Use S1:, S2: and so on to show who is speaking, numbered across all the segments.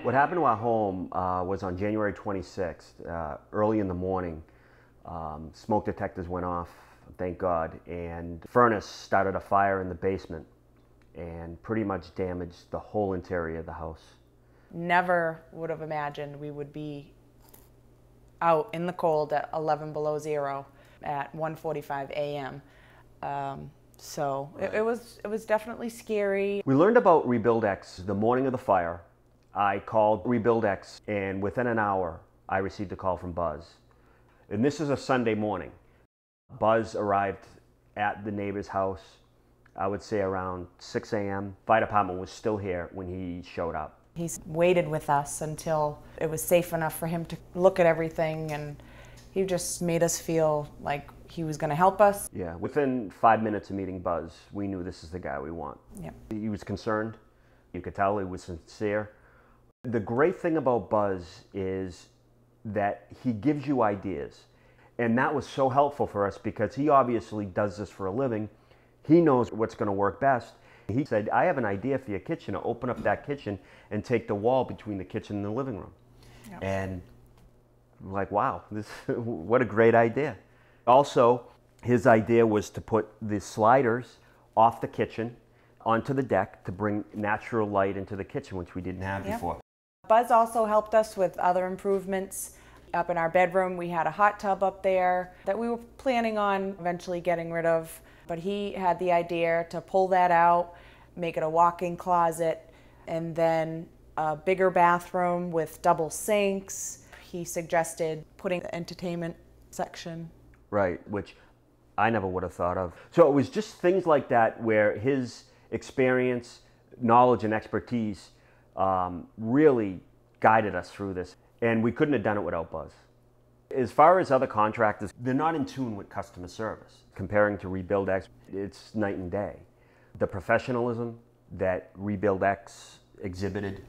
S1: What happened to our home was on January 26th, early in the morning. Smoke detectors went off, thank God, and the furnace started a fire in the basement and pretty much damaged the whole interior of the house.
S2: Never would have imagined we would be out in the cold at 11 below zero at 1:45 a.m. So
S1: Right.
S2: it was definitely scary.
S1: We learned about RebuildEx the morning of the fire. I called RebuildEx, and within an hour, I received a call from Buzz. And this is a Sunday morning. Buzz arrived at the neighbor's house, I would say around 6 a.m. Fire department was still here when he showed up.
S2: He's waited with us until it was safe enough for him to look at everything, and he just made us feel like he was going to help us.
S1: Yeah, within 5 minutes of meeting Buzz, we knew this is the guy we want.
S2: Yeah.
S1: He was concerned. You could tell he was sincere. The great thing about Buzz is that he gives you ideas. And that was so helpful for us because he obviously does this for a living. He knows what's going to work best. He said, I have an idea for your kitchen, to open up that kitchen and take the wall between the kitchen and the living room.
S2: Yeah.
S1: And I'm like, wow, what a great idea. Also, his idea was to put the sliders off the kitchen onto the deck to bring natural light into the kitchen, which we didn't have before.
S2: Buzz also helped us with other improvements. Up in our bedroom, we had a hot tub up there that we were planning on eventually getting rid of, but he had the idea to pull that out, make it a walk-in closet, and then a bigger bathroom with double sinks. He suggested putting the entertainment section.
S1: Right, which I never would have thought of. So it was just things like that where his experience, knowledge, and expertise really guided us through this. And we couldn't have done it without Buzz. As far as other contractors, they're not in tune with customer service. Comparing to RebuildEx, it's night and day. The professionalism that RebuildEx exhibited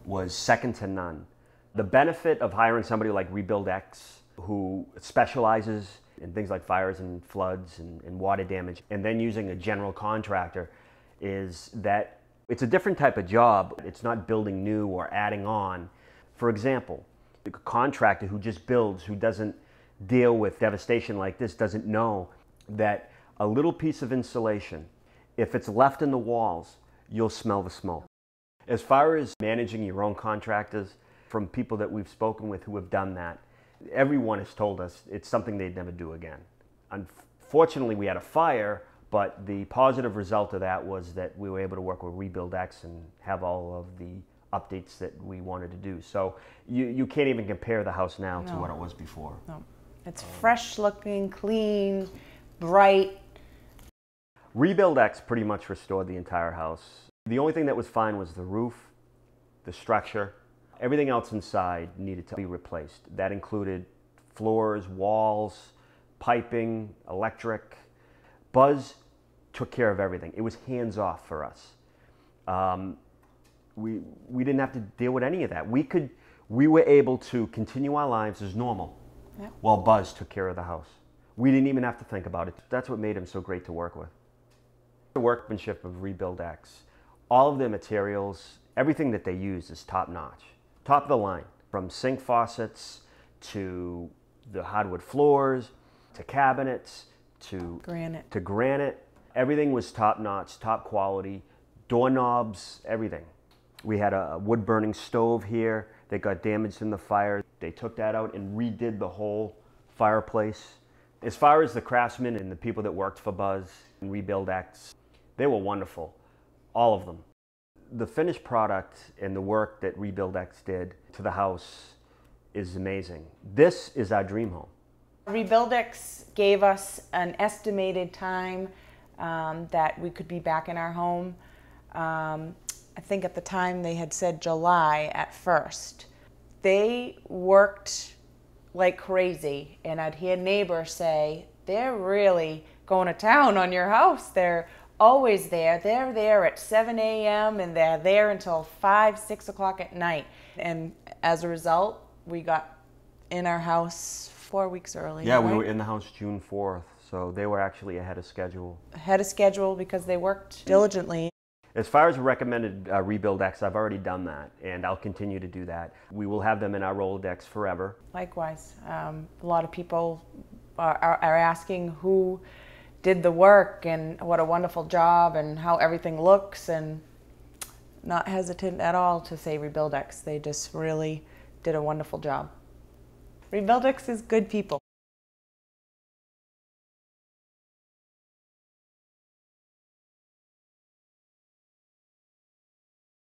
S1: was second to none. The benefit of hiring somebody like RebuildEx, who specializes in things like fires and floods and water damage, and then using a general contractor, is that it's a different type of job. It's not building new or adding on. For example, a contractor who just builds, who doesn't deal with devastation like this, doesn't know that a little piece of insulation, if it's left in the walls, you'll smell the smoke. As far as managing your own contractors, from people that we've spoken with who have done that, everyone has told us it's something they'd never do again. Unfortunately, we had a fire, but the positive result of that was that we were able to work with RebuildEx and have all of the updates that we wanted to do. So you can't even compare the house now to what it was before.
S2: No. It's fresh looking, clean, bright.
S1: RebuildEx pretty much restored the entire house. The only thing that was fine was the roof, the structure. Everything else inside needed to be replaced. That included floors, walls, piping, electric. Buzz took care of everything. It was hands-off for us. We didn't have to deal with any of that. We were able to continue our lives as normal while Buzz took care of the house. We didn't even have to think about it. That's what made him so great to work with. The workmanship of RebuildEx, all of their materials, everything that they use is top-notch. Top of the line, from sink faucets to the hardwood floors, to cabinets, to granite. Everything was top-notch, top quality, doorknobs, everything. We had a wood-burning stove here that got damaged in the fire. They took that out and redid the whole fireplace. As far as the craftsmen and the people that worked for Buzz and RebuildEx, they were wonderful, all of them. The finished product and the work that RebuildEx did to the house is amazing. This is our dream home.
S2: RebuildEx gave us an estimated time that we could be back in our home. I think at the time they had said July at first. They worked like crazy, and I'd hear neighbors say, they're really going to town on your house. They're always there. They're there at 7 a.m. and they're there until 5, 6 o'clock at night. And as a result, we got in our house 4 weeks early.
S1: Yeah,
S2: right?
S1: we were in the house June 4th, so they were actually ahead of schedule.
S2: Ahead of schedule because they worked diligently.
S1: As far as recommended RebuildEx, I've already done that, and I'll continue to do that. We will have them in our Rolodex forever.
S2: Likewise, a lot of people are asking who did the work and what a wonderful job and how everything looks, and not hesitant at all to say RebuildEx. They just really did a wonderful job. RebuildEx is good people.